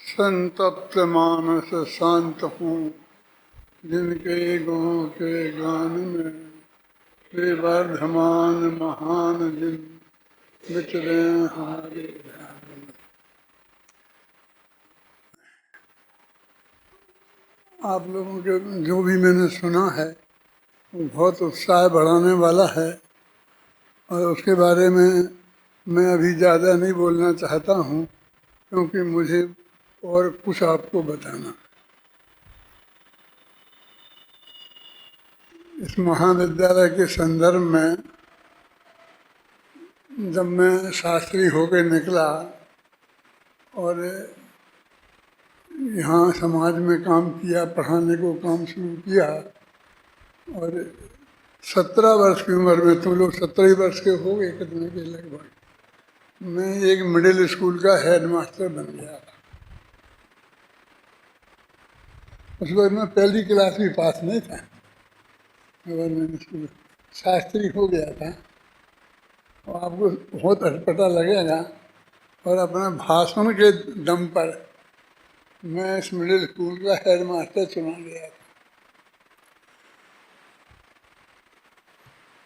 संतप्त मानस शांत हूँ, जिनके गुणों के गान में वे वर्धमान महान जिन विचरे हमारे ध्यान में। आप लोगों के जो भी मैंने सुना है वो बहुत उत्साह बढ़ाने वाला है और उसके बारे में मैं अभी ज़्यादा नहीं बोलना चाहता हूँ, क्योंकि मुझे और कुछ आपको बताना। इस महाविद्यालय के संदर्भ में जब मैं शास्त्री होकर निकला और यहाँ समाज में काम किया, पढ़ाने को काम शुरू किया, और 17 वर्ष की उम्र में, तुम लोग 17 वर्ष के हो गए कितने के लगभग, मैं एक मिडिल स्कूल का हेड मास्टर बन गया था। उस वक्त मैं पहली क्लास भी पास नहीं था, गवर्नमेंट स्कूल शास्त्री हो गया था। और आपको बहुत अटपटा लगेगा, और अपना भाषण के दम पर मैं इस मिडिल स्कूल का हेड मास्टर चुना गया था।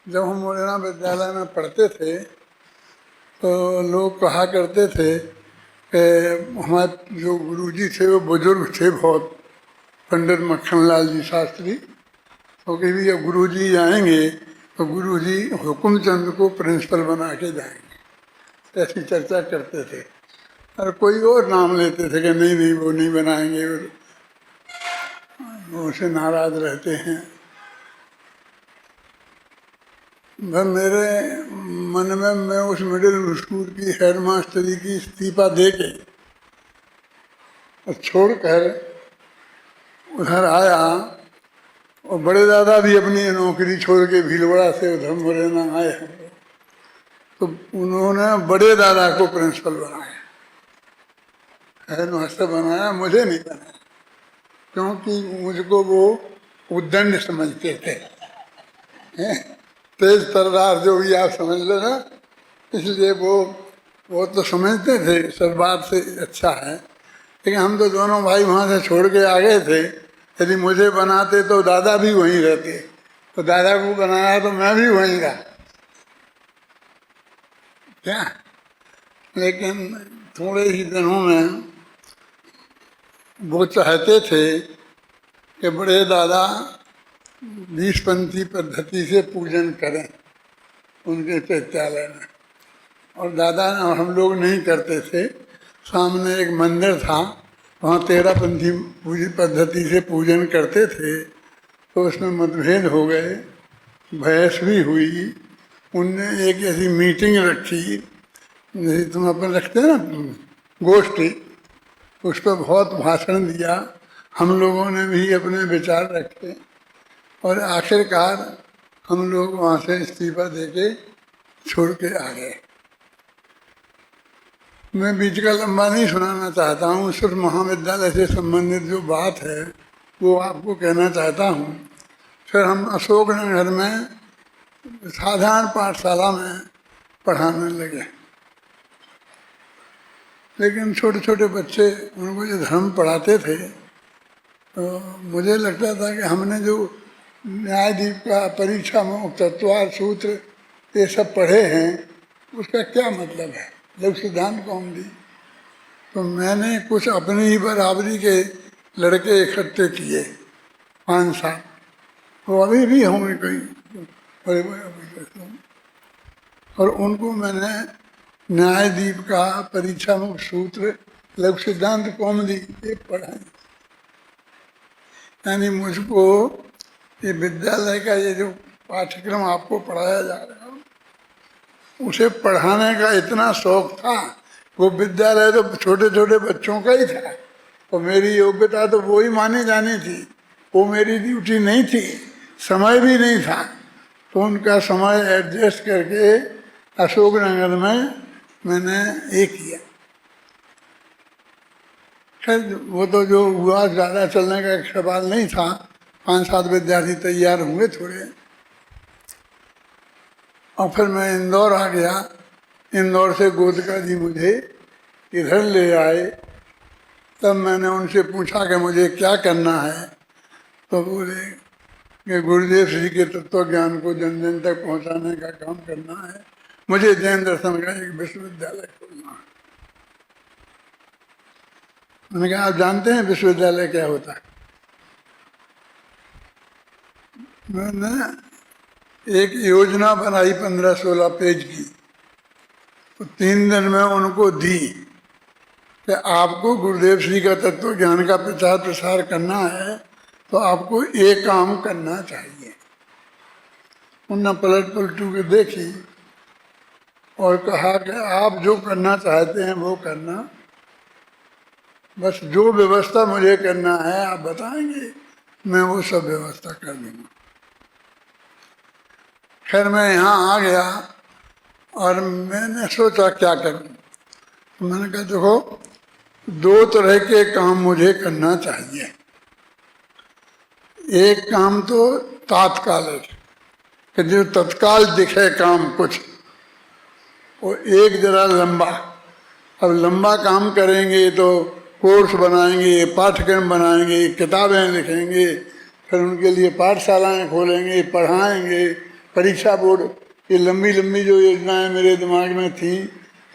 जब हम मुरैना विद्यालय में पढ़ते थे तो लोग कहा करते थे कि हमारे जो गुरुजी थे वो बुजुर्ग थे बहुत, पंडित मक्खनलाल जी शास्त्री, तो कि भी जब गुरुजी आएंगे तो गुरुजी हुकुमचंद को प्रिंसिपल बना के जाएंगे, ऐसी चर्चा करते थे। और कोई और नाम लेते थे कि नहीं नहीं वो नहीं बनाएंगे, वो उनसे नाराज रहते हैं। मैं मेरे मन में मैं उस मिडिल स्कूल की हेड मास्टरी की इस्तीफा दे के और छोड़कर उधर आया, और बड़े दादा भी अपनी नौकरी छोड़ के भीलवाड़ा से उधर मुरैना आए हैं, तो उन्होंने बड़े दादा को प्रिंसिपल बनाया, हेड मास्टर बनाया, मुझे नहीं बनाया, क्योंकि मुझको वो उद्दंड समझते थे, तेज तर्रार जो भी आप समझ लो ना, इसलिए वो तो समझते थे सब बात से अच्छा है। लेकिन हम तो दोनों भाई वहाँ से छोड़ के आ गए थे, यदि मुझे बनाते तो दादा भी वहीं रहते, तो दादा को बनाया तो मैं भी वहीं रहा क्या। लेकिन थोड़े ही दिनों में वो चाहते थे कि बड़े दादा 20पंथी पद्धति से पूजन करें उनके चैत्यालय में, और दादा हम लोग नहीं करते थे। सामने एक मंदिर था, वहाँ 13पंथी पूजी पद्धति से पूजन करते थे, तो उसमें मतभेद हो गए, बहस भी हुई। उनने एक ऐसी मीटिंग रखी, जैसे तुम अपन रखते हैं ना गोष्ठी, उस पर बहुत भाषण दिया, हम लोगों ने भी अपने विचार रखे, और आखिरकार हम लोग वहाँ से इस्तीफा देके छोड़ के आ गए। मैं बीच का लंबा नहीं सुनाना चाहता हूँ, सिर्फ महाविद्यालय से संबंधित जो बात है वो आपको कहना चाहता हूँ। फिर हम अशोकनगर में साधारण पाठशाला में पढ़ाने लगे, लेकिन छोटे छोटे बच्चे, उनको जो धर्म पढ़ाते थे, तो मुझे लगता था कि हमने जो न्यायदीप का, परीक्षा में तत्वार सूत्र ये सब पढ़े हैं, उसका क्या मतलब है, लघु सिद्धांत कौमुदी। तो मैंने कुछ अपनी ही बराबरी के लड़के इकट्ठे किए 5-7, वो अभी भी होंगे कहीं बड़े बड़े, और उनको मैंने न्यायदीप का, परीक्षा में सूत्र, लघु सिद्धांत कौमुदी ये पढ़ाए। यानी मुझको ये विद्यालय का ये जो पाठ्यक्रम आपको पढ़ाया जा रहा है, उसे पढ़ाने का इतना शौक था। वो विद्यालय तो छोटे छोटे बच्चों का ही था, और मेरी योग्यता तो वो ही मानी जानी थी, वो मेरी ड्यूटी नहीं थी, समय भी नहीं था, तो उनका समय एडजस्ट करके अशोकनगर में मैंने ये किया। खैर वो तो जो हुआ, ज़्यादा चलने का एक सवाल नहीं था, 5-7 विद्यार्थी तैयार हुए थोड़े, और फिर मैं इंदौर आ गया। इंदौर से गोदका जी मुझे इधर ले आए, तब मैंने उनसे पूछा कि मुझे क्या करना है, तो बोले कि गुरुदेव श्री के तत्व ज्ञान को जन जन तक पहुंचाने का काम करना है, मुझे जैन दर्शन का एक विश्वविद्यालय खोलना है। मैंने कहा आप जानते हैं विश्वविद्यालय क्या होता है? मैंने एक योजना बनाई 15-16 पेज की, तो 3 दिन में उनको दी कि आपको गुरुदेव श्री का तत्व ज्ञान का प्रचार प्रसार करना है तो आपको एक काम करना चाहिए। उन्होंने पलट पलटू के देखी और कहा कि आप जो करना चाहते हैं वो करना, बस जो व्यवस्था मुझे करना है आप बताएंगे, मैं वो सब व्यवस्था कर दूंगा। खैर मैं यहाँ आ गया और मैंने सोचा क्या करूं, तो मैंने कहा देखो 2 तरह के काम मुझे करना चाहिए। एक काम तो तात्कालिक, कि जो तत्काल दिखे काम कुछ, और एक जरा लंबा। अब लंबा काम करेंगे तो कोर्स बनाएंगे, पाठ्यक्रम बनाएंगे, किताबें लिखेंगे, फिर उनके लिए पाठशालाएं खोलेंगे, पढ़ाएंगे, परीक्षा बोर्ड, ये लंबी लंबी जो योजनाएं मेरे दिमाग में थी,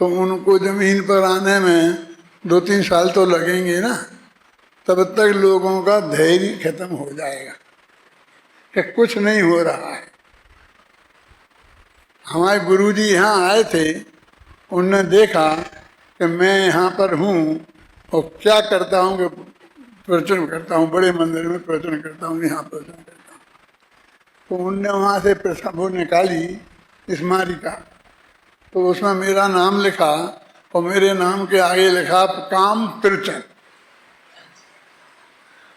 तो उनको जमीन पर आने में 2-3 साल तो लगेंगे ना। तब तक लोगों का धैर्य खत्म हो जाएगा कि कुछ नहीं हो रहा है। हमारे गुरुजी यहाँ आए थे, उनने देखा कि मैं यहाँ पर हूँ और क्या करता हूँ कि प्रवचन करता हूँ, बड़े मंदिर में प्रवचन करता हूँ, यहाँ प्रवचन करता हूँ। तो उनने वहाँ से वो निकाली स्मारिका, तो उसमें मेरा नाम लिखा और मेरे नाम के आगे लिखा काम प्रवचन।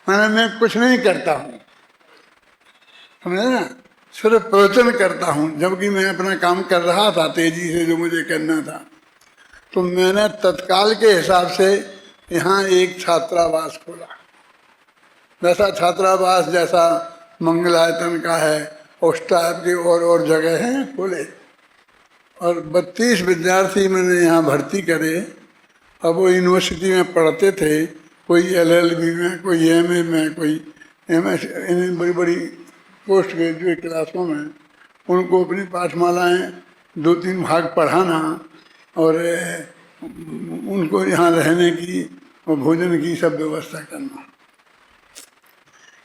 मैं कुछ नहीं करता हूँ, समझे ना, सिर्फ प्रवचन करता हूँ, जबकि मैं अपना काम कर रहा था तेजी से जो मुझे करना था। तो मैंने तत्काल के हिसाब से यहाँ एक छात्रावास खोला, वैसा छात्रावास जैसा मंगलायतन का है उस टाइप के और जगह हैं खोले, और 32 विद्यार्थी मैंने यहाँ भर्ती करे। अब वो यूनिवर्सिटी में पढ़ते थे, कोई LLB में, कोई MA में, कोई MS, इन बड़ी बड़ी पोस्ट ग्रेजुएट क्लासों में उनको अपनी पाठमालाएं 2-3 भाग पढ़ाना और उनको यहाँ रहने की और भोजन की सब व्यवस्था करना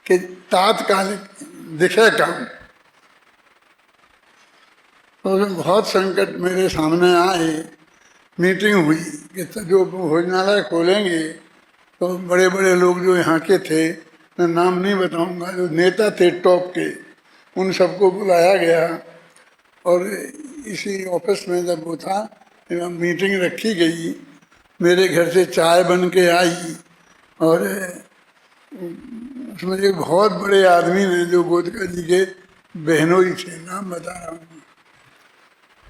कि तात्कालिक दिखे काम। तो बहुत संकट मेरे सामने आए, मीटिंग हुई कि जो भोजनालय खोलेंगे तो बड़े बड़े लोग जो यहाँ के थे, मैं नाम नहीं बताऊंगा, जो नेता थे टॉप के, उन सबको बुलाया गया। और इसी ऑफिस में जब वो था, मीटिंग रखी गई, मेरे घर से चाय बन के आई और उसमें एक बहुत बड़े आदमी ने जो गोदका जी के बहनोई थे, नाम बता रहा हूँ,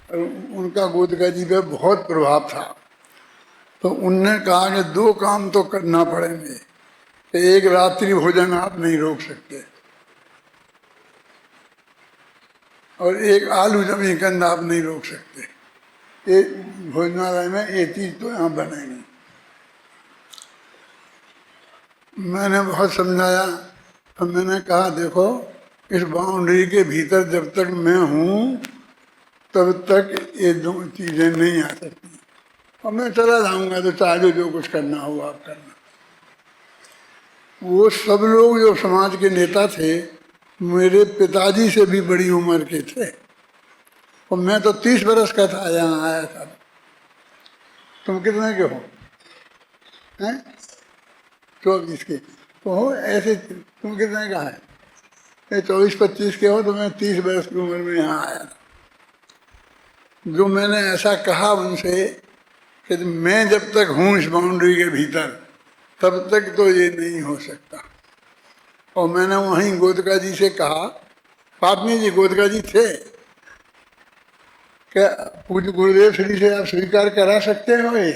और उनका गोदका जी पे बहुत प्रभाव था। तो उनने कहा कि 2 काम तो करना पड़ेंगे, कि एक रात्रि भोजन आप नहीं रोक सकते और एक आलू जमीकंद आप नहीं रोक सकते, ये भोजनालय में ये चीज तो यहाँ बनेगी। मैंने बहुत समझाया, तो मैंने कहा देखो इस बाउंड्री के भीतर जब तक मैं हूँ तब तक ये 2 चीजें नहीं आ सकती, और मैं चला जाऊंगा तो चाहे जो कुछ करना हो आप करना। वो सब लोग जो समाज के नेता थे मेरे पिताजी से भी बड़ी उम्र के थे, और मैं तो 30 बरस का था यहाँ आया था। तुम कितने के हो? हैं? 24 के तो हो ऐसे। तुम कितने का है? 24-25 के हो, तो मैं 30 बरस की उम्र में यहाँ आया था। जो मैंने ऐसा कहा उनसे कि मैं जब तक हूँ इस बाउंड्री के भीतर तब तक तो ये नहीं हो सकता। और मैंने वहीं गोदका जी से कहा, पाटनी जी गोदका जी थे, क्या पूज्य गुरुदेव श्री से आप स्वीकार करा सकते हो ये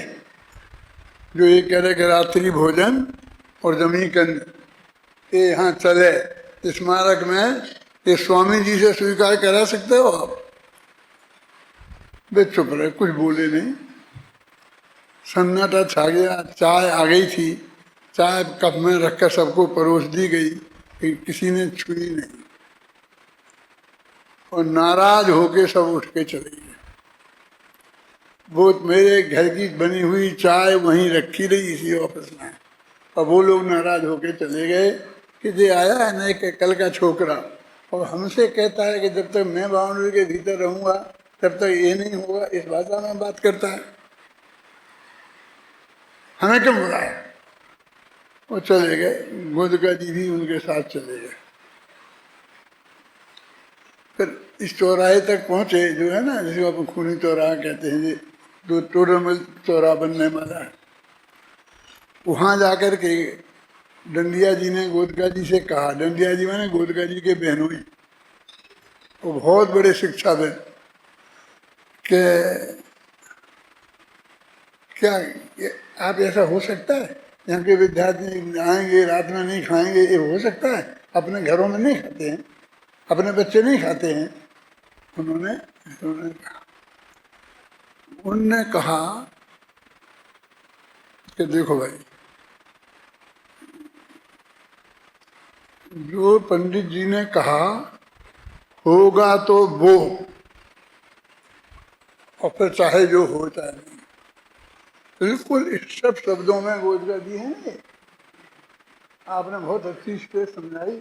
जो ये कह रहे कि रात्रि भोजन और जमीकंद ये यहाँ चले स्मारक में, ये स्वामी जी से स्वीकार करा सकते हो आप? वे चुप रहे, कुछ बोले नहीं। सन्नाटा छा गया, चाय आ गई थी, चाय कप में रखकर सबको परोस दी गई, किसी ने छुई नहीं, और नाराज होके सब उठ के चले गए। वो मेरे घर की बनी हुई चाय वहीं रखी रही इसी ऑफिस में, और वो लोग नाराज होके चले गए कि ये आया है ना एक कल का छोकरा, और हमसे कहता है कि जब तक मैं बाउंड्री के भीतर रहूंगा तब तक ये नहीं होगा, इस भाषा में बात करता है, हमें क्यों बुलाया। वो चले गए, गोदका जी भी उनके साथ चले गए। फिर इस चौराहे तक पहुंचे, जो है ना जिसको अपन खूनी चौराहा कहते हैं, ये जो टूरमल चौराहा बनने वाला है, वहां जाकर के डंडिया जी ने गोदका जी से कहा, डंडिया जी मैंने गोदका जी के बहनोई, वो बहुत बड़े शिक्षाविद, के क्या आप ऐसा हो सकता है, यहाँ के विद्यार्थी आएंगे रात में नहीं खाएंगे, ये हो सकता है, अपने घरों में नहीं खाते हैं, अपने बच्चे नहीं खाते हैं। उन्होंने कहा कि देखो भाई, जो पंडित जी ने कहा होगा तो वो, और फिर चाहे जो हो चाहे नहीं, बिल्कुल इस सब शब्दों में गोदका जी हैं। आपने बहुत अच्छी स्टेज समझाई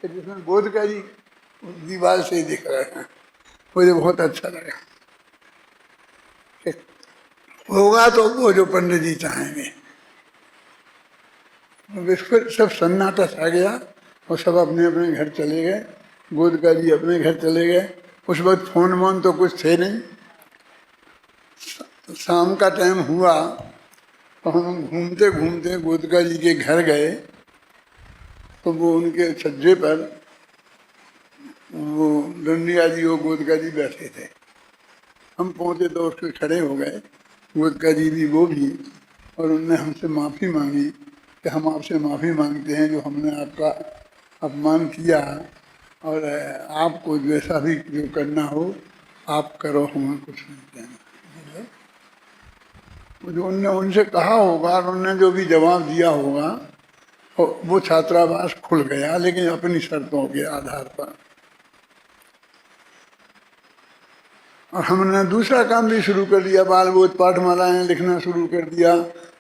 कि जिसमें गोदका जी दीवार से ही दिख रहे हैं, मुझे बहुत अच्छा लगा। होगा तो वो जो पंडित जी चाहेंगे। फिर सब सन्नाटा छा गया और सब अपने अपने घर चले गए, गोदका जी अपने घर चले गए। उस वक्त फोन वोन तो कुछ थे नहीं। शाम का टाइम हुआ तो हम घूमते घूमते गोदका जी के घर गए, तो वो उनके छज्जे पर वो डंडिया जी और गोदका जी बैठे थे। हम पहुंचे तो उसके खड़े हो गए, गोदका जी भी वो भी, और उनने हमसे माफ़ी मांगी कि हम आपसे माफ़ी मांगते हैं जो हमने आपका अपमान किया, और आपको जैसा भी जो करना हो आप करो, हमें कुछ नहीं कहना। जो उनने उनसे कहा होगा और उनने जो भी जवाब दिया होगा, वो छात्रावास खुल गया, लेकिन अपनी शर्तों के आधार पर। और हमने दूसरा काम भी शुरू कर दिया, बाल बोध पाठमालाएँ लिखना शुरू कर दिया,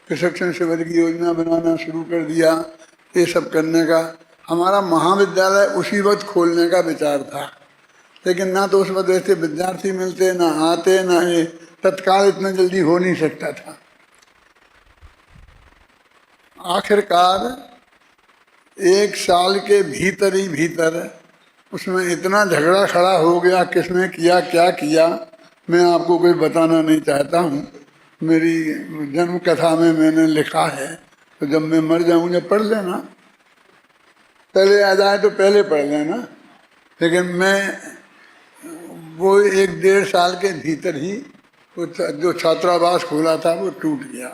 प्रशिक्षण शिविर की योजना बनाना शुरू कर दिया। ये सब करने का हमारा महाविद्यालय उसी वक्त खोलने का विचार था, लेकिन ना तो उस वक्त ऐसे विद्यार्थी मिलते, ना आते, ना ये तत्काल इतना जल्दी हो नहीं सकता था। आखिरकार 1 साल के भीतर ही भीतर उसमें इतना झगड़ा खड़ा हो गया, किसने किया क्या किया मैं आपको कोई बताना नहीं चाहता हूँ। मेरी जन्म कथा में मैंने लिखा है, तो जब मैं मर जाऊँ जब पढ़ लेना, पहले आ जाए तो पहले पढ़ लेना। लेकिन मैं वो 1-1.5 साल के भीतर ही वो जो छात्रावास खोला था वो टूट गया।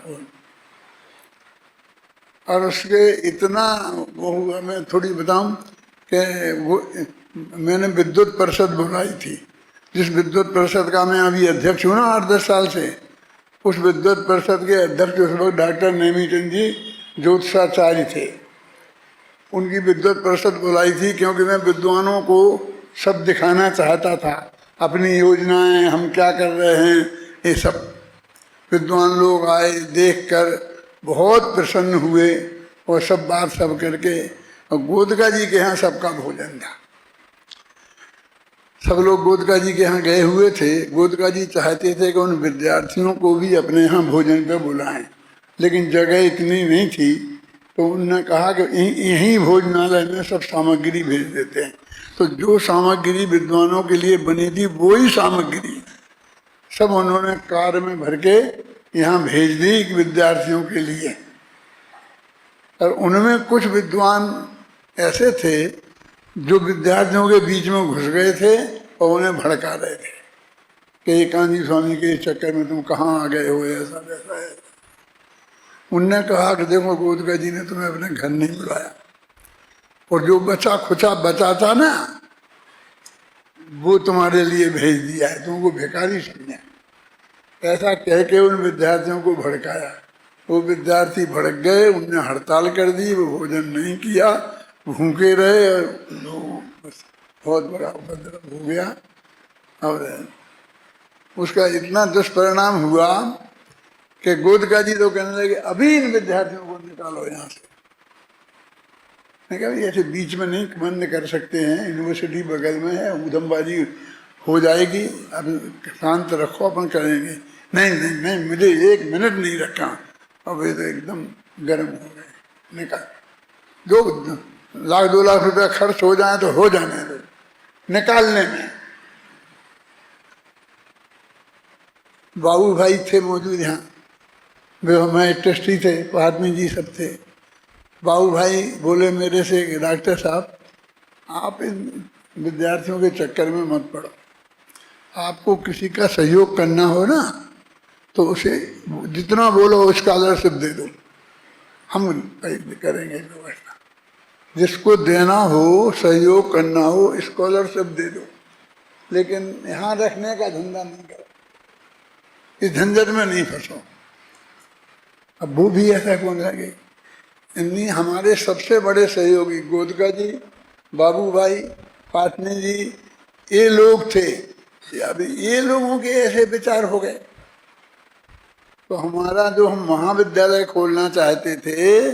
और उसके इतना वो हुआ, मैं थोड़ी बताऊं कि वो मैंने विद्युत परिषद बुलाई थी, जिस विद्युत परिषद का मैं अभी अध्यक्ष हूँ ना 8-10 साल से, उस विद्युत परिषद के अध्यक्ष उस वक्त डॉक्टर नेमीचंद जी ज्योतिषाचार्य थे। उनकी विद्युत परिषद बुलाई थी क्योंकि मैं विद्वानों को सब दिखाना चाहता था, अपनी योजनाएं हम क्या कर रहे हैं, ये सब। विद्वान लोग आए, देखकर बहुत प्रसन्न हुए, और सब बात सब करके, और गोदका जी के यहाँ सबका भोजन था। सब लोग गोदका जी के यहाँ गए हुए थे। गोदका जी चाहते थे कि उन विद्यार्थियों को भी अपने यहाँ भोजन पे बुलाएं, लेकिन जगह इतनी नहीं थी, तो उन्होंने कहा कि यहीं भोजनालय में सब सामग्री भेज देते हैं। तो जो सामग्री विद्वानों के लिए बनी थी वही सामग्री सब उन्होंने कार में भर के यहाँ भेज दी विद्यार्थियों के लिए। और उनमें कुछ विद्वान ऐसे थे जो विद्यार्थियों के बीच में घुस गए थे और उन्हें भड़का रहे थे कि कांजी स्वामी के चक्कर में तुम कहाँ आ गए हो, ऐसा वैसा है। उनने कहा कि देखो गोदका जी ने तुम्हें अपने घर नहीं बुलाया, और जो बचा खुचा बचा था ना वो तुम्हारे लिए भेज दिया है, तुमको भिखारी समझा। ऐसा कह के उन विद्यार्थियों को भड़काया, वो विद्यार्थी भड़क गए, उनने हड़ताल कर दी, वो भोजन नहीं किया, भूखे रहे और बस बहुत बड़ा उपद्रव हो गया। और उसका इतना दुष्परिणाम हुआ कि गोदका जी तो कहने लगे अभी इन विद्यार्थियों को निकालो यहाँ से। मैं कहा ऐसे बीच में नहीं बंद कर सकते हैं, यूनिवर्सिटी बगल में है, ऊधमबाजी हो जाएगी, अब शांत रखो, अपन करेंगे। नहीं नहीं नहीं, मुझे 1 मिनट नहीं रखा। और वे तो एकदम गर्म हो गए, निकाल, जो 1-2 लाख रुपया खर्च हो जाए तो हो जाने दो, निकालने में। बाबू भाई थे मौजूद यहाँ, वे हमारे ट्रस्टी थे, पहाड़मी जी सब थे। बाबू भाई बोले मेरे से कि डॉक्टर साहब आप इन विद्यार्थियों के चक्कर में मत पड़ो, आपको किसी का सहयोग करना हो ना तो उसे जितना बोलो स्कॉलरशिप दे दो, हम करेंगे व्यवस्था। जिसको देना हो, सहयोग करना हो, स्कॉलरशिप दे दो, लेकिन यहाँ रखने का धंधा नहीं करो, इस झंझट में नहीं फंसो। अब वो भी ऐसा कौन लगे। इन्हीं हमारे सबसे बड़े सहयोगी गोदका जी, बाबू भाई, पाटनी जी, ये लोग थे। अभी ये लोगों के ऐसे विचार हो गए तो हमारा जो हम महाविद्यालय खोलना चाहते थे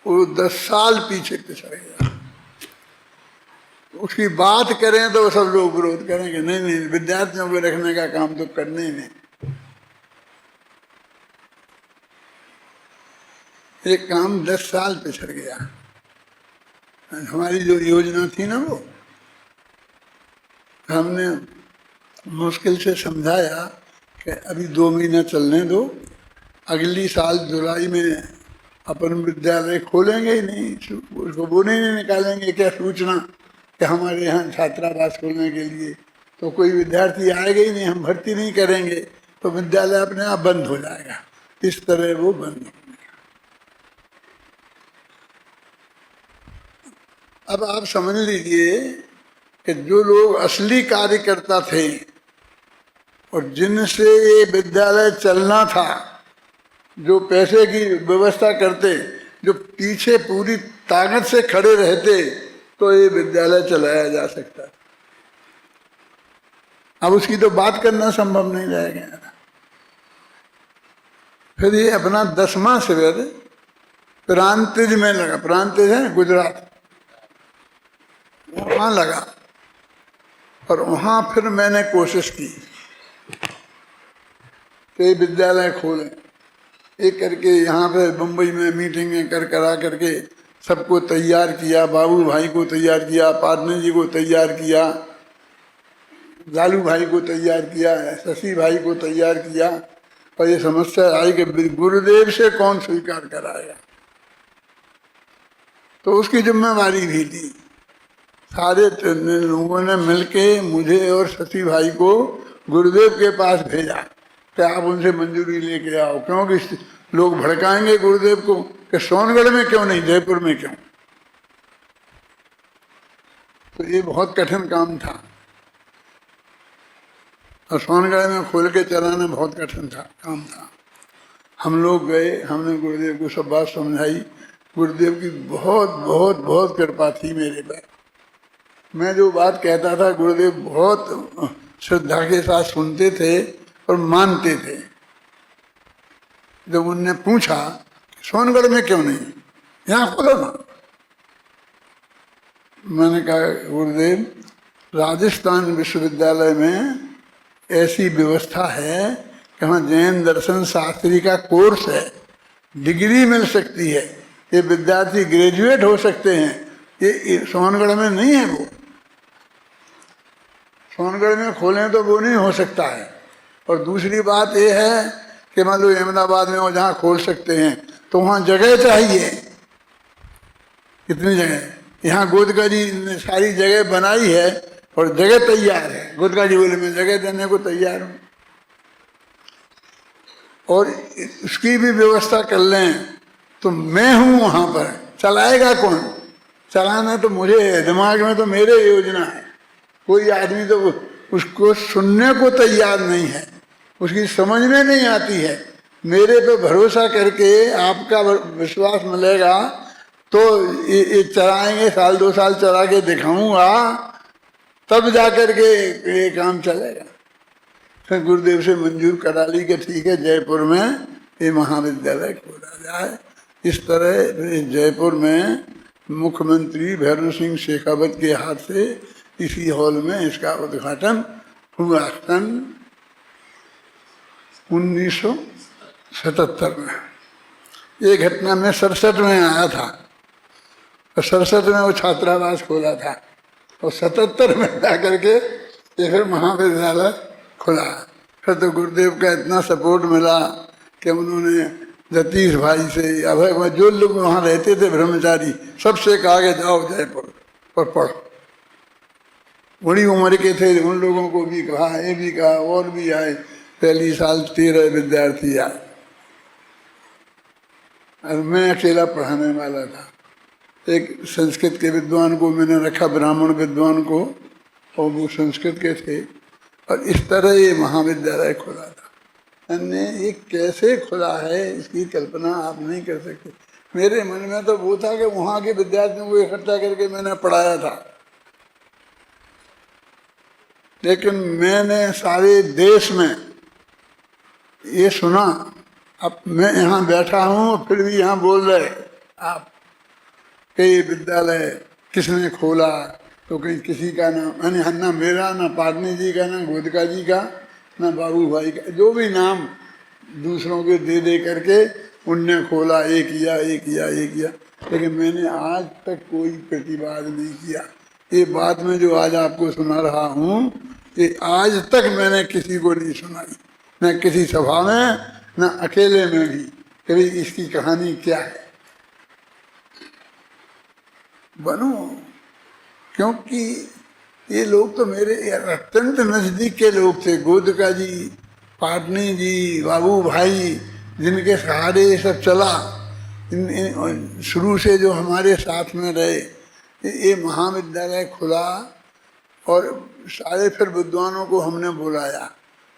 वो 10 साल पीछे पिछड़ गया। उसकी बात करें तो सब लोग विरोध करेंगे, नहीं नहीं विद्यार्थियों को रखने का काम तो करने ही नहीं। एक काम 10 साल पिछड़ गया। हमारी जो योजना थी ना, वो हमने मुश्किल से समझाया कि अभी 2 महीना चलने दो, अगली साल जुलाई में अपन विद्यालय खोलेंगे ही नहीं, उसको वो नहीं निकालेंगे क्या सूचना कि हमारे यहाँ छात्रावास खोलने के लिए, तो कोई विद्यार्थी आएगा ही नहीं, हम भर्ती नहीं करेंगे, तो विद्यालय अपने आप बंद हो जाएगा। इस तरह वो बंद हो गया। अब आप समझ लीजिए कि जो लोग असली कार्यकर्ता थे और जिनसे ये विद्यालय चलना था, जो पैसे की व्यवस्था करते, जो पीछे पूरी ताकत से खड़े रहते, तो ये विद्यालय चलाया जा सकता। अब उसकी तो बात करना संभव नहीं रहेगा। फिर ये अपना 10वां शिविर प्रांतिज में लगा, प्रांतिज है गुजरात, वहाँ लगा। और वहाँ फिर मैंने कोशिश की कि विद्यालय खोलें, एक करके यहाँ पे मुंबई में मीटिंगें करा करके सबको तैयार किया, बाबू भाई को तैयार किया, पाटनी जी को तैयार किया, लालू भाई को तैयार किया, शशि भाई को तैयार किया। और ये समस्या आई कि गुरुदेव से कौन स्वीकार कराएगा, तो उसकी जिम्मेवारी भी दी। सारे लोगों ने मिलके मुझे और शशि भाई को गुरुदेव के पास भेजा कि आप उनसे मंजूरी लेके आओ, क्योंकि लोग भड़काएंगे गुरुदेव को कि सोनगढ़ में क्यों नहीं, जयपुर में क्यों। तो ये बहुत कठिन काम था और सोनगढ़ में खोल के चलाना बहुत कठिन काम था। हम लोग गए, हमने गुरुदेव को सब बात समझाई। गुरुदेव की बहुत बहुत बहुत कृपा थी मेरे पर। मैं जो बात कहता था गुरुदेव बहुत श्रद्धा के साथ सुनते थे और मानते थे। जब उनने पूछा सोनगढ़ में क्यों नहीं, यहाँ खोलो ना, मैंने कहा गुरुदेव राजस्थान विश्वविद्यालय में ऐसी व्यवस्था है कि वहाँ जैन दर्शन शास्त्री का कोर्स है, डिग्री मिल सकती है, ये विद्यार्थी ग्रेजुएट हो सकते हैं, ये सोनगढ़ में नहीं है। वो सोनगढ़ में खोलें तो वो नहीं हो सकता है। और दूसरी बात ये है कि मान लो अहमदाबाद में वो जहाँ खोल सकते हैं तो वहाँ जगह चाहिए। कितनी जगह, यहाँ गोदका जी ने सारी जगह बनाई है और जगह तैयार है। गोदका जी बोले मैं जगह देने को तैयार हूँ और उसकी भी व्यवस्था कर लें तो मैं हूँ वहाँ पर। चलाएगा कौन, चलाना तो मुझे है, दिमाग में तो मेरे योजना है। कोई आदमी तो उसको सुनने को तैयार नहीं है, उसकी समझ में नहीं आती है मेरे पे भरोसा करके आपका विश्वास मिलेगा तो ये चराएंगे, साल 2 साल चरा के दिखाऊंगा, तब जाकर के ये काम चलेगा। फिर गुरुदेव से मंजूर करा ली कि ठीक है, जयपुर में ये महाविद्यालय खोला जाए। इस तरह जयपुर में मुख्यमंत्री भैरव सिंह शेखावत के हाथ से इसी हॉल में इसका उद्घाटन हुआ सन 1977 में। ये घटना में 67 में आया था और 67 में वो छात्रावास खोला था और 77 में जाकर के ये फिर महाविद्यालय खुला। फिर तो गुरुदेव का इतना सपोर्ट मिला कि उन्होंने जतीश भाई से, अभय, जो लोग वहाँ रहते थे ब्रह्मचारी, सबसे कहा कि जाओ जयपुर और पढ़ो। बड़ी उम्र के थे, उन लोगों को भी कहा, ये भी कहा, और भी आए। पहली साल 13 विद्यार्थी आए और मैं अकेला पढ़ाने वाला था। एक संस्कृत के विद्वान को मैंने रखा, ब्राह्मण विद्वान को, और वो संस्कृत के थे। और इस तरह ये महाविद्यालय खुला था। हमने ये कैसे खुला है इसकी कल्पना आप नहीं कर सकते। मेरे मन में तो वो था कि वहाँ के विद्यार्थियों को इकट्ठा करके मैंने पढ़ाया था, लेकिन मैंने सारे देश में ये सुना। अब मैं यहाँ बैठा हूँ, फिर भी यहाँ बोल रहे आप कि ये विद्यालय किसने खोला, तो कहीं किसी का नाम, यानी ना मेरा, ना पाटनी जी का, ना गोदका जी का, ना बाबू भाई का, जो भी नाम दूसरों के दे दे करके उनने खोला, ये किया, ये किया, ये किया। लेकिन मैंने आज तक कोई प्रतिवाद नहीं किया। ये बात मैं जो आज आपको सुना रहा हूँ, ये आज तक मैंने किसी को नहीं सुनाई, न किसी सभा में, न अकेले में भी, कि भाई इसकी कहानी क्या है। बनो, क्योंकि ये लोग तो मेरे अत्यंत नजदीक के लोग थे। गोदका जी, पाटनी जी, बाबू भाई, जिनके सहारे ये सब चला, इन शुरू से जो हमारे साथ में रहे। ये महाविद्यालय खुला और सारे फिर विद्वानों को हमने बुलाया।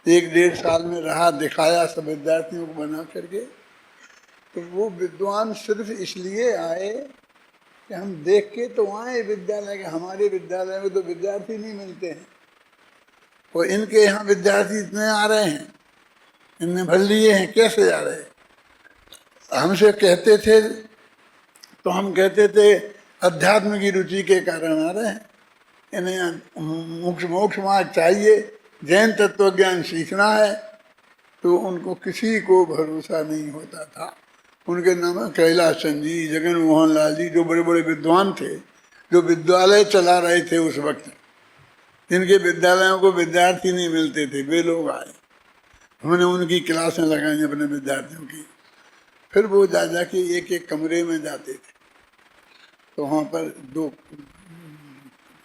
1-1.5 साल में रहा, दिखाया सब विद्यार्थियों को बना करके। तो वो विद्वान सिर्फ इसलिए आए कि हम देख के तो आए विद्यालय के, हमारे विद्यालय में तो विद्यार्थी नहीं मिलते हैं, और इनके यहाँ विद्यार्थी इतने आ रहे हैं, इनने भर लिए हैं, कैसे आ रहे। हमसे कहते थे तो हम कहते थे अध्यात्म की रुचि के कारण आ रहे हैं, इन्हें मोक्ष मार्ग चाहिए, जैन तत्व ज्ञान सीखना है। तो उनको किसी को भरोसा नहीं होता था। उनके नाम कैलाश चंद जी, जगन मोहन लाल जी, जो बड़े बड़े विद्वान थे, जो विद्यालय चला रहे थे उस वक्त, जिनके विद्यालयों को विद्यार्थी नहीं मिलते थे, वे लोग आए। हमने उनकी क्लासें लगाई अपने विद्यार्थियों की। फिर वो जा के एक कमरे में जाते थे, तो वहाँ पर 2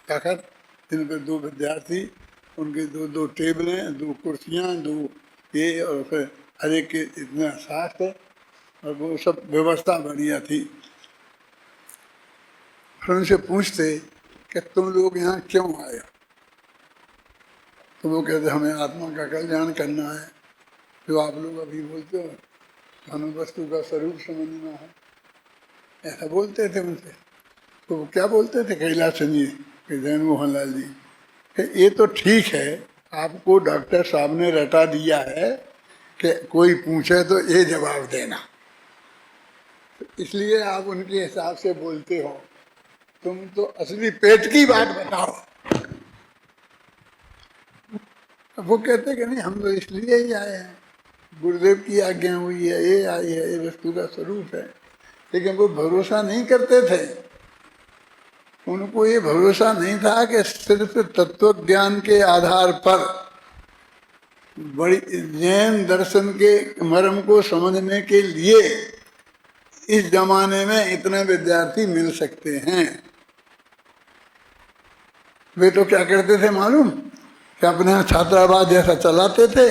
तखत, जिन पर 2 विद्यार्थी, उनके 2 टेबलें, 2 कुर्सियाँ, 2 ये, और फिर हर एक के इतना शास्त्र, और वो सब व्यवस्था बढ़िया थी। फिर उनसे पूछते कि तुम लोग यहाँ क्यों आए, तो वो कहते हमें आत्मा का कल्याण करना है। जो आप लोग अभी बोलते हो, हमें वस्तु का स्वरूप समझना है, ऐसा बोलते थे उनसे। तो वो क्या बोलते थे कैलाश जी, जैन मोहन लाल जी, कि ये तो ठीक है, आपको डॉक्टर साहब ने रटा दिया है कि कोई पूछे तो ये जवाब देना, इसलिए आप उनके हिसाब से बोलते हो। तुम तो असली पेट की बात बताओ। वो कहते कि नहीं, हम तो इसलिए ही आए हैं, गुरुदेव की आज्ञा हुई है, ये आई है, ये वस्तु का स्वरूप है। लेकिन वो भरोसा नहीं करते थे। उनको ये भरोसा नहीं था कि सिर्फ तत्व ज्ञान के आधार पर बड़ी जैन दर्शन के मर्म को समझने के लिए इस जमाने में इतने विद्यार्थी मिल सकते हैं। वे तो क्या करते थे मालूम, कि अपने यहाँ छात्रावास जैसा चलाते थे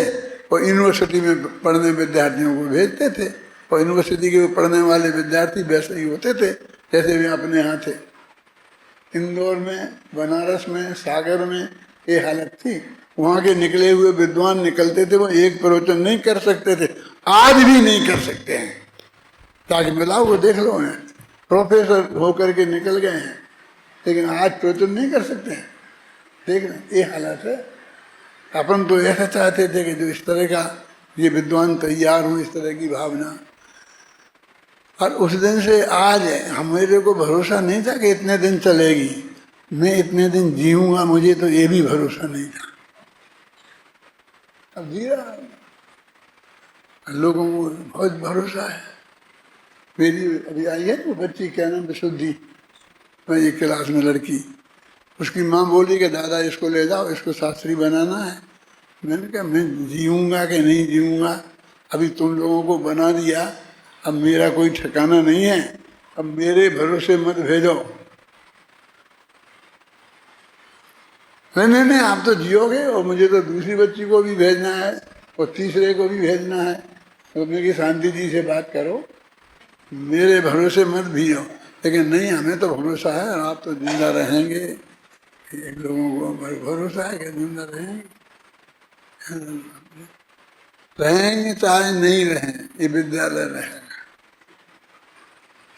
और यूनिवर्सिटी में पढ़ने विद्यार्थियों को भेजते थे, और यूनिवर्सिटी के पढ़ने वाले विद्यार्थी वैसे ही होते थे जैसे वे अपने यहाँ थे। इंदौर में, बनारस में, सागर में ये हालत थी। वहाँ के निकले हुए विद्वान निकलते थे, वो एक प्रवचन नहीं कर सकते थे, आज भी नहीं कर सकते हैं। ताकि मिलाओ को देख लो, हैं प्रोफेसर होकर के निकल गए हैं, लेकिन आज प्रवचन नहीं कर सकते हैं। देखना ये हालत है। अपन तो ऐसा चाहते थे कि जो इस तरह का ये विद्वान तैयार हो, इस तरह की भावना। और उस दिन से आज हमारे को भरोसा नहीं था कि इतने दिन चलेगी, मैं इतने दिन जीऊंगा, मुझे तो ये भी भरोसा नहीं था। अब जी रहा हूं, लोगों को बहुत भरोसा है। मेरी अभी आई है वो बच्ची, क्या नाम, विशुद्धि, मैं एक क्लास में लड़की, उसकी माँ बोली कि दादा इसको ले जाओ, इसको शास्त्री बनाना है। मैंने कहा मैं जीऊँगा कि नहीं जीऊँगा, अभी तुम लोगों को बना दिया, अब मेरा कोई ठिकाना नहीं है, अब मेरे भरोसे मत भेजो। नहीं नहीं, आप तो जियोगे, और मुझे तो दूसरी बच्ची को भी भेजना है और तीसरे को भी भेजना है। तो मैं कि शांति जी से बात करो, मेरे भरोसे मत भेजो। लेकिन नहीं, हमें तो भरोसा है, और आप तो जिंदा रहेंगे। एक लोगों को भरोसा है कि जिंदा रहेंगे, रहेंगे चाहे नहीं रहें, ये विद्यालय रहेगा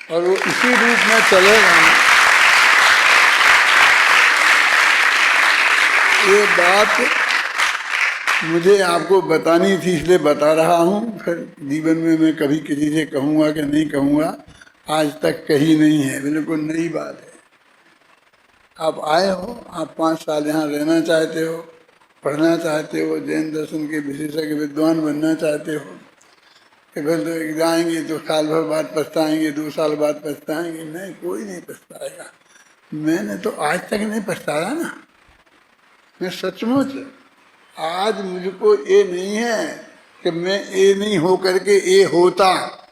और वो इसी रूप में चलेगा। ये बात मुझे आपको बतानी थी, इसलिए बता रहा हूँ। फिर जीवन में मैं कभी किसी से कहूँगा कि नहीं कहूँगा, आज तक कही नहीं है, बिल्कुल नई बात है। आप आए हो, आप 5 साल यहाँ रहना चाहते हो, पढ़ना चाहते हो, जैन दर्शन के विशेषज्ञ विद्वान बनना चाहते हो, फिर तो जाएंगे तो साल भर बाद पछताएंगे, 2 साल बाद पछताएंगे। नहीं, कोई नहीं पछताएगा। मैंने तो आज तक नहीं पछताया ना। मैं सचमुच आज मुझको ये नहीं है कि मैं ये नहीं हो करके ये होता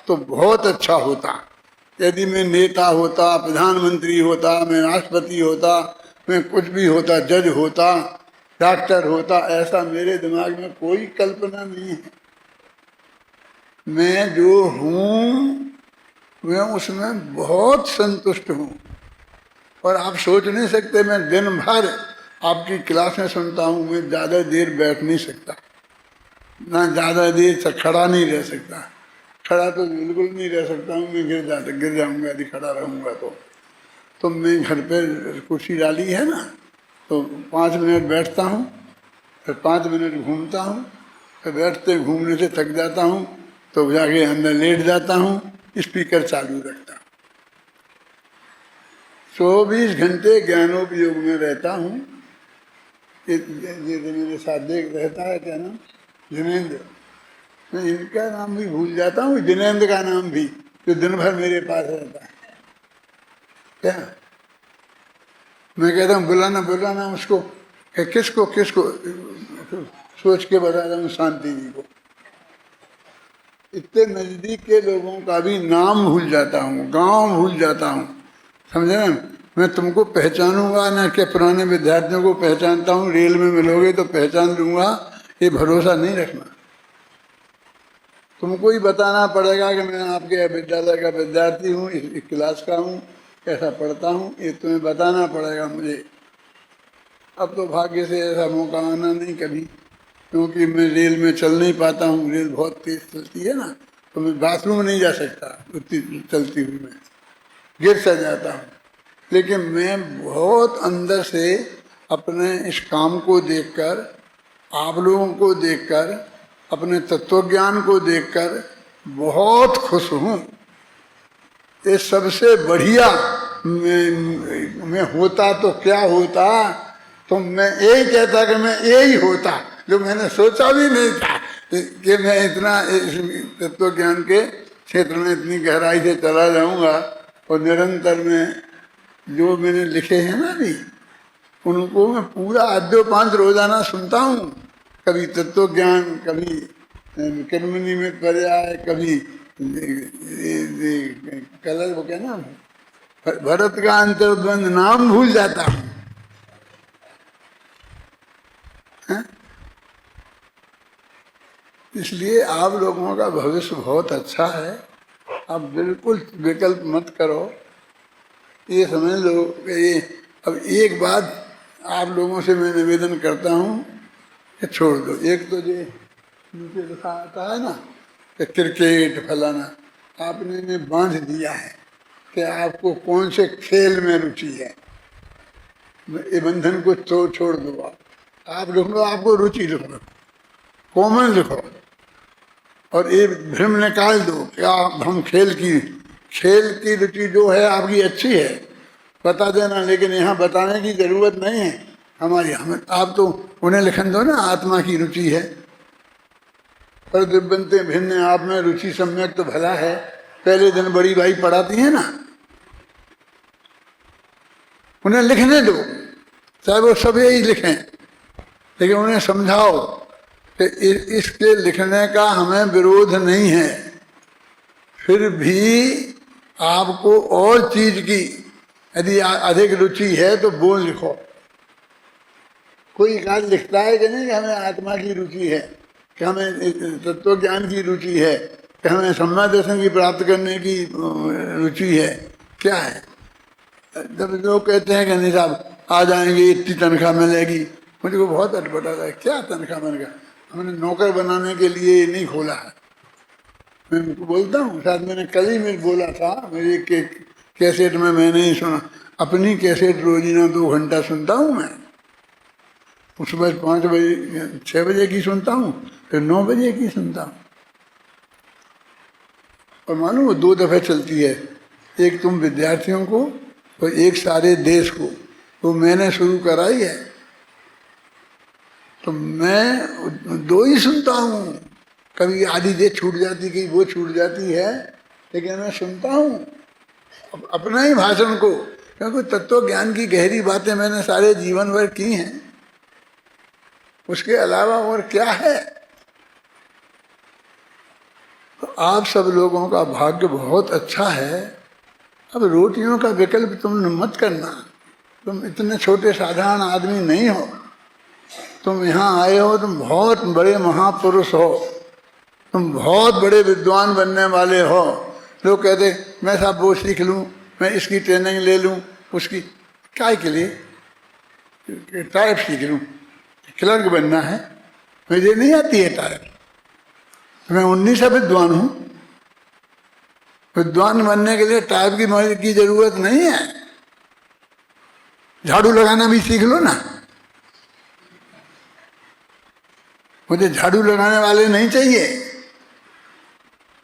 तो बहुत अच्छा होता। यदि मैं नेता होता, प्रधानमंत्री होता, मैं राष्ट्रपति होता, मैं कुछ भी होता, जज होता, डॉक्टर होता, ऐसा मेरे दिमाग में कोई कल्पना नहीं है। मैं जो हूँ मैं उसमें बहुत संतुष्ट हूँ। और आप सोच नहीं सकते, मैं दिन भर आपकी क्लास में सुनता हूँ, मैं ज़्यादा देर बैठ नहीं सकता, ना ज़्यादा देर खड़ा नहीं रह सकता। खड़ा तो बिल्कुल नहीं रह सकता हूँ, मैं गिर जाऊँगा यदि खड़ा रहूँगा तो मैं घर पे कुर्सी डाली है ना, तो 5 मिनट बैठता हूँ, फिर 5 मिनट घूमता हूँ, फिर बैठते घूमने से थक जाता हूँ तो जाके अंदर लेट जाता हूँ, स्पीकर चालू रखता हूँ। 24 घंटे ज्ञानोपयोग में रहता हूँ। ये मेरे साथ देख रहता है, क्या नाम, जिनेंद्र, मैं इनका नाम भी भूल जाता हूँ, जिनेंद्र का नाम भी, जो दिन भर मेरे पास रहता है। क्या मैं कहता हूँ बुलाना उसको, किसको सोच के बता रहा हूँ, शांति जी को। इतने नजदीक के लोगों का भी नाम भूल जाता हूँ, गांव भूल जाता हूँ, समझे ना। मैं तुमको पहचानूंगा ना, कि पुराने विद्यार्थियों को पहचानता हूँ, रेल में मिलोगे तो पहचान लूंगा, ये भरोसा नहीं रखना। तुमको ही बताना पड़ेगा कि मैं आपके विद्यालय का विद्यार्थी हूँ, इस क्लास का हूँ, कैसा पढ़ता हूँ, ये तुम्हें बताना पड़ेगा मुझे। अब तो भाग्य से ऐसा मौका आना नहीं कभी, क्योंकि मैं रेल में चल नहीं पाता हूँ, रेल बहुत तेज चलती है ना, तो मैं बाथरूम नहीं जा सकता उतनी चलती हुई, मैं गिर सा जाता हूँ। लेकिन मैं बहुत अंदर से अपने इस काम को देखकर, आप लोगों को देखकर, अपने तत्वज्ञान को देखकर बहुत खुश हूँ। ये सबसे बढ़िया मैं होता तो क्या होता, तो मैं यही कहता कि मैं यही होता, जो मैंने सोचा भी नहीं था कि मैं इतना तत्व ज्ञान के क्षेत्र में इतनी गहराई से चला जाऊंगा। और निरंतर में जो मैंने लिखे हैं ना अभी, उनको मैं पूरा आद्योपांत रोजाना सुनता हूँ। कभी तत्व ज्ञान, कभी कर्म निमित्त पर्याय, कभी कलर, वो क्या नाम, भरत का अंतर्द्वंद, नाम भूल जाता हूँ। इसलिए आप लोगों का भविष्य बहुत अच्छा है। आप बिल्कुल विकल्प मत करो, ये समझ लो कि ये। अब एक बात आप लोगों से मैं निवेदन करता हूँ कि छोड़ दो। एक तो ये नीचे लिखा आता है ना, कि क्रिकेट फलाना, आपने इन्हें बांध दिया है कि आपको कौन से खेल में रुचि है। ये बंधन को छोड़ दो, आप लिख लो आपको रुचि लिख लो, कॉमन लिखो, और ये भ्रम निकाल दो कि आप हम खेल की रुचि जो है आपकी अच्छी है, बता देना, लेकिन यहाँ बताने की जरूरत नहीं है हमारी। हमें आप तो उन्हें लिखन दो ना, आत्मा की रुचि है। पर दिव्यंते भिन्न आप में रुचि सम्यक तो भला है। पहले दिन बड़ी भाई पढ़ाती है ना, उन्हें लिखने दो, चाहे वो सब यही लिखें, लेकिन उन्हें समझाओ कि इसके लिखने का हमें विरोध नहीं है, फिर भी आपको और चीज की यदि अधिक रुचि है तो वो लिखो। कोई काज लिखता है कि नहीं कि हमें आत्मा की रुचि है, कि हमें तत्व ज्ञान की रुचि है, कि हमें सम्यक दर्शन की प्राप्त करने की रुचि है, क्या है? जब लोग कहते हैं कि नहीं साहब आ जाएंगे, इतनी तनख्वाह मिलेगी, मुझे को बहुत अटपटा है, क्या तनख्वाह मिलेगा? हमने नौकर बनाने के लिए नहीं खोला है। मैं उनको बोलता हूँ, शायद मैंने कल ही में बोला था, मेरे कैसेट में मैंने ही सुना, अपनी कैसेट रोजीना 2 घंटा सुनता हूँ मैं। सुबह 5 बजे 6 बजे की सुनता हूँ, फिर 9 बजे की सुनता हूँ। और मालूम वो 2 दफ़े चलती है, एक तुम विद्यार्थियों को और एक सारे देश को। वो मैंने शुरू कराई है, तो मैं 2 ही सुनता हूँ। कभी आधी देर छूट जाती, कहीं वो छूट जाती है, लेकिन मैं सुनता हूँ अपना ही भाषण को, क्योंकि तत्व ज्ञान की गहरी बातें मैंने सारे जीवन भर की हैं, उसके अलावा और क्या है। तो आप सब लोगों का भाग्य बहुत अच्छा है। अब रोटियों का विकल्प तुम मत करना, तुम इतने छोटे साधारण आदमी नहीं हो, तुम यहाँ आए हो, तुम बहुत बड़े महापुरुष हो, तुम बहुत बड़े विद्वान बनने वाले हो। लोग कहते मैं साहब वो सीख लूँ, मैं इसकी ट्रेनिंग ले लूँ, उसकी काय के लिए, टाइप सीख लूँ, क्लर्क बनना है, मुझे नहीं आती है टाइप, मैं 19 विद्वान हूँ। विद्वान बनने के लिए टाइप की जरूरत नहीं है, झाड़ू लगाना भी सीख लो ना। मुझे झाड़ू लगाने वाले नहीं चाहिए,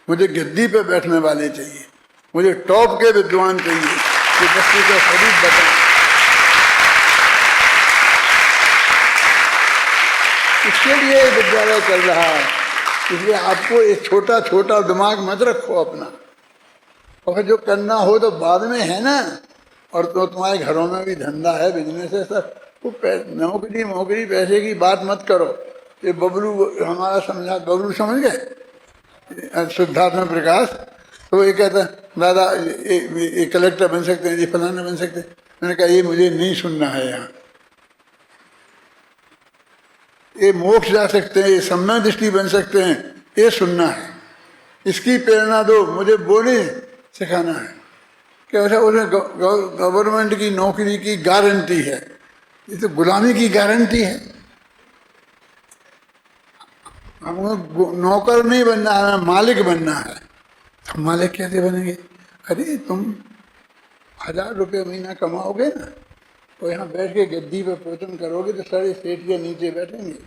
मुझे गद्दी पे बैठने वाले चाहिए, मुझे टॉप के विद्वान चाहिए जो वस्तु का स्वरूप बताएं। इसके लिए विद्यालय चल रहा है, इसलिए आपको एक छोटा छोटा दिमाग मत रखो अपना, और जो करना हो तो बाद में है ना। और तो तुम्हारे घरों में भी धंधा है, बिजनेस है सर, वो नौकरी पैसे की बात मत करो। ये बबलू हमारा समझा, बबलू समझ गए, शुद्धात्मा प्रकाश, तो ये कहता दादा ये कलेक्टर बन सकते हैं, ये फलाना बन सकते हैं। मैंने कहा ये मुझे नहीं सुनना है, यहाँ ये मोक्ष जा सकते हैं, ये सम्यक दृष्टि बन सकते हैं, ये सुनना है, इसकी प्रेरणा दो, मुझे वो नहीं सिखाना है कि ऐसा उसमें गवर्नमेंट की नौकरी की गारंटी है, ये तो गुलामी की गारंटी है। हमको नौकर नहीं बनना है, मालिक बनना है। हम मालिक कैसे बनेंगे? अरे तुम 1000 रुपये महीना कमाओगे ना, तो यहाँ बैठ के गद्दी पे प्रवचन करोगे तो सारे सेठ के नीचे बैठेंगे,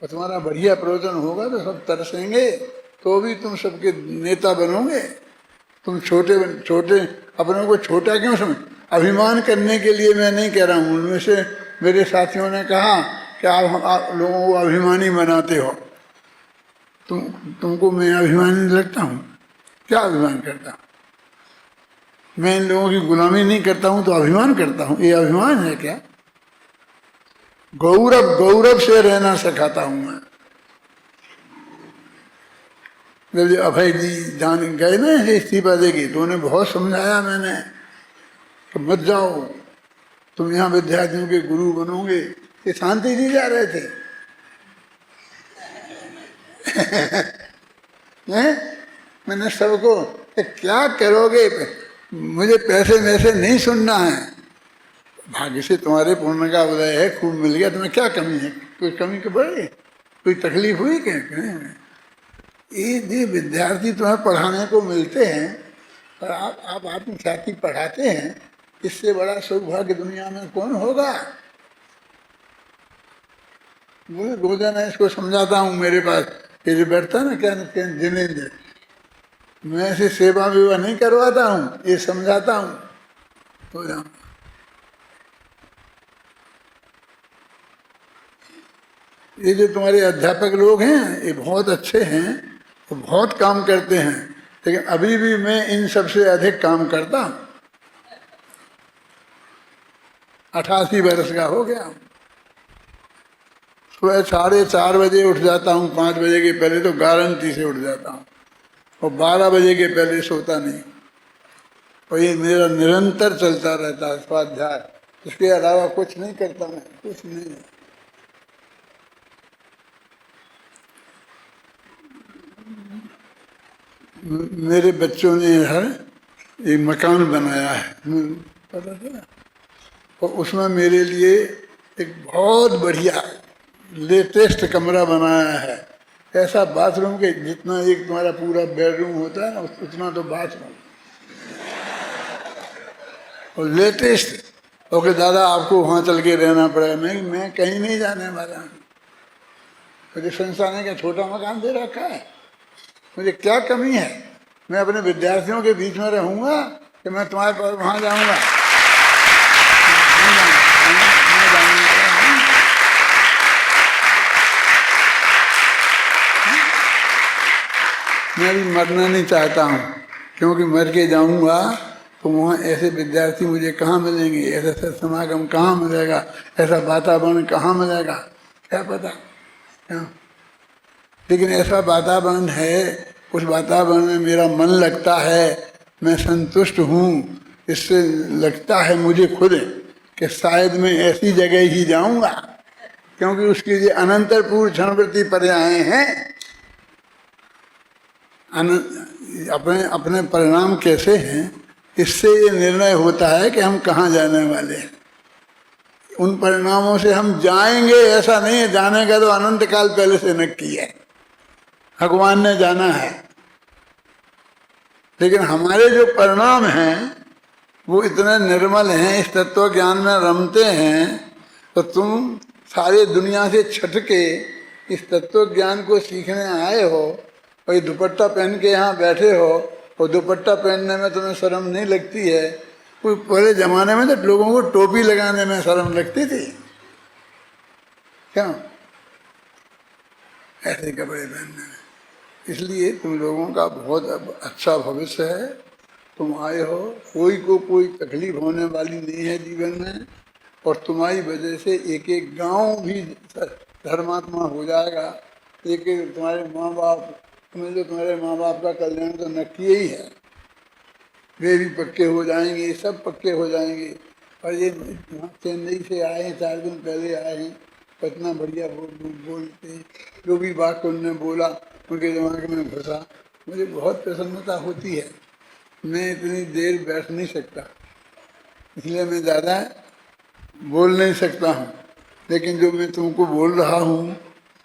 और तुम्हारा बढ़िया प्रवचन होगा तो सब तरसेंगे, तो भी तुम सबके नेता बनोगे। तुम छोटे अपनों को छोटा क्यों समझ? अभिमान करने के लिए मैं नहीं कह रहा हूँ। उनमें से मेरे साथियों ने कहा कि आप लोगों को अभिमानी बनाते हो। तुमको मैं अभिमानी लगता हूँ? क्या अभिमान करता हूँ? मैं इन लोगों की गुलामी नहीं करता हूँ तो अभिमान करता हूँ, ये अभिमान है क्या? गौरव से रहना सिखाता हूँ मैं। जब अभय जी जान गए ना इस्तीफा देगी, तो उन्हें बहुत समझाया मैंने कि मत जाओ, तुम यहाँ विद्यार्थियों के गुरु बनोगे। ये शांति जी जा रहे थे मैंने सबको क्या करोगे, मुझे पैसे में से नहीं सुनना है, भाग्य से तुम्हारे पुण्य का उदय है, खूब मिल गया, तुम्हें क्या कमी है? कोई कमी के पड़े, कोई तकलीफ हुई क्या? ये विद्यार्थी तुम्हें पढ़ाने को मिलते हैं और आप आत्मख्याति पढ़ाते हैं, इससे बड़ा सौभाग्य दुनिया में कौन होगा। मैं रोजाना इसको समझाता हूँ, मेरे पास ये जो बैठता है ना क्या जिनेंद्र, मैं ऐसे सेवा विवा नहीं करवाता हूँ, ये समझाता हूँ। तो ये जो तुम्हारे अध्यापक लोग हैं ये बहुत अच्छे हैं, वो बहुत काम करते हैं, लेकिन अभी भी मैं इन सबसे अधिक काम करता हूँ। 88 वर्ष का हो गया। सुबह 4:30 बजे उठ जाता हूँ, 5 बजे के पहले तो गारंटी से उठ जाता हूँ, और 12 बजे के पहले सोता नहीं। और ये मेरा निरंतर चलता रहता है स्वाध्याय, इसके अलावा कुछ नहीं करता मैं, कुछ नहीं। मेरे बच्चों ने एक मकान बनाया है, पता था, और उसमें मेरे लिए एक बहुत बढ़िया लेटेस्ट कमरा बनाया है। ऐसा बाथरूम के जितना एक तुम्हारा पूरा बेडरूम होता है ना, उतना तो बाथरूम, और लेटेस्ट। ओके दादा आपको वहाँ चल के रहना पड़ेगा। मैं कहीं नहीं जाने वाला हूँ, मुझे संस्थान ने क्या छोटा मकान दे रखा है, मुझे क्या कमी है। मैं अपने विद्यार्थियों के बीच में रहूँगा कि मैं तुम्हारे पास वहाँ जाऊँगा, मैं भी मरना नहीं चाहता हूँ, क्योंकि मर के जाऊँगा तो वहाँ ऐसे विद्यार्थी मुझे कहाँ मिलेंगे, ऐसा समागम कहाँ मिलेगा, ऐसा वातावरण कहाँ मिलेगा, क्या पता। क्या? लेकिन ऐसा वातावरण है, उस वातावरण में मेरा मन लगता है, मैं संतुष्ट हूँ। इससे लगता है मुझे खुद कि शायद मैं ऐसी जगह ही जाऊँगा, क्योंकि उसकी जो अनंतर पूर्व क्षणवृत्ति पर्याय हैं, अपने अपने परिणाम कैसे हैं, इससे ये निर्णय होता है कि हम कहाँ जाने वाले हैं। उन परिणामों से हम जाएंगे ऐसा नहीं है, जाने का तो अनंत काल पहले से नक्की है, भगवान ने जाना है। लेकिन हमारे जो परिणाम हैं वो इतने निर्मल हैं, इस तत्व ज्ञान में रमते हैं, तो तुम सारे दुनिया से छट के इस तत्व ज्ञान को सीखने आए हो, और ये दुपट्टा पहन के यहाँ बैठे हो, और दुपट्टा पहनने में तुम्हें शर्म नहीं लगती है। कोई पहले जमाने में तो लोगों को टोपी लगाने में शर्म लगती थी, क्यों, ऐसे कपड़े पहनने में। इसलिए तुम लोगों का बहुत अच्छा भविष्य है, तुम आए हो, कोई को कोई तकलीफ होने वाली नहीं है जीवन में, और तुम्हारी वजह से एक एक गांव भी धर्मात्मा हो जाएगा। एक एक तुम्हारे माँ बाप, तुम्हें जो तुम्हारे माँ बाप का कल्याण तो नक्की ही है, वे भी पक्के हो जाएंगे, सब पक्के हो जाएंगे। और ये चेन्नई से आए हैं, 4 दिन पहले आए हैं, इतना बढ़िया बोलते, जो भी बात उन्होंने बोला उनके दिमाग में घुसा, मुझे बहुत प्रसन्नता होती है। मैं इतनी देर बैठ नहीं सकता, इसलिए मैं ज़्यादा बोल नहीं सकता हूँ, लेकिन जो मैं तुमको बोल रहा हूँ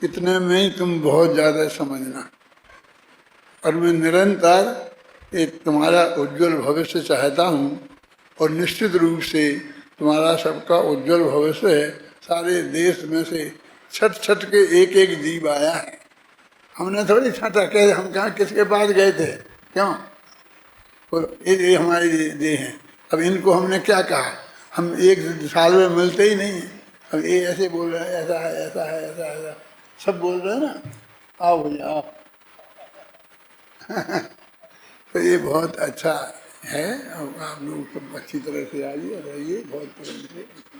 इतने में ही तुम बहुत ज़्यादा समझना। और मैं निरंतर एक तुम्हारा उज्जवल भविष्य चाहता हूँ, और निश्चित रूप से तुम्हारा सबका उज्जवल भविष्य है। सारे देश में से छट छट के एक एक जीव आया है, हमने थोड़ी छटा के हम कहाँ किसके पास गए थे, क्यों। तो ये हमारे ये हैं। अब इनको हमने क्या कहा, हम एक साल में मिलते ही नहीं हैं। अब ये ऐसे बोल रहे हैं, ऐसा है ऐसा है ऐसा है, ऐसा सब बोल रहे हैं ना, आओ भैया आओ। तो ये बहुत अच्छा है, और आप लोग सब अच्छी तरह से आइए, रहिए बहुत प्रेम से।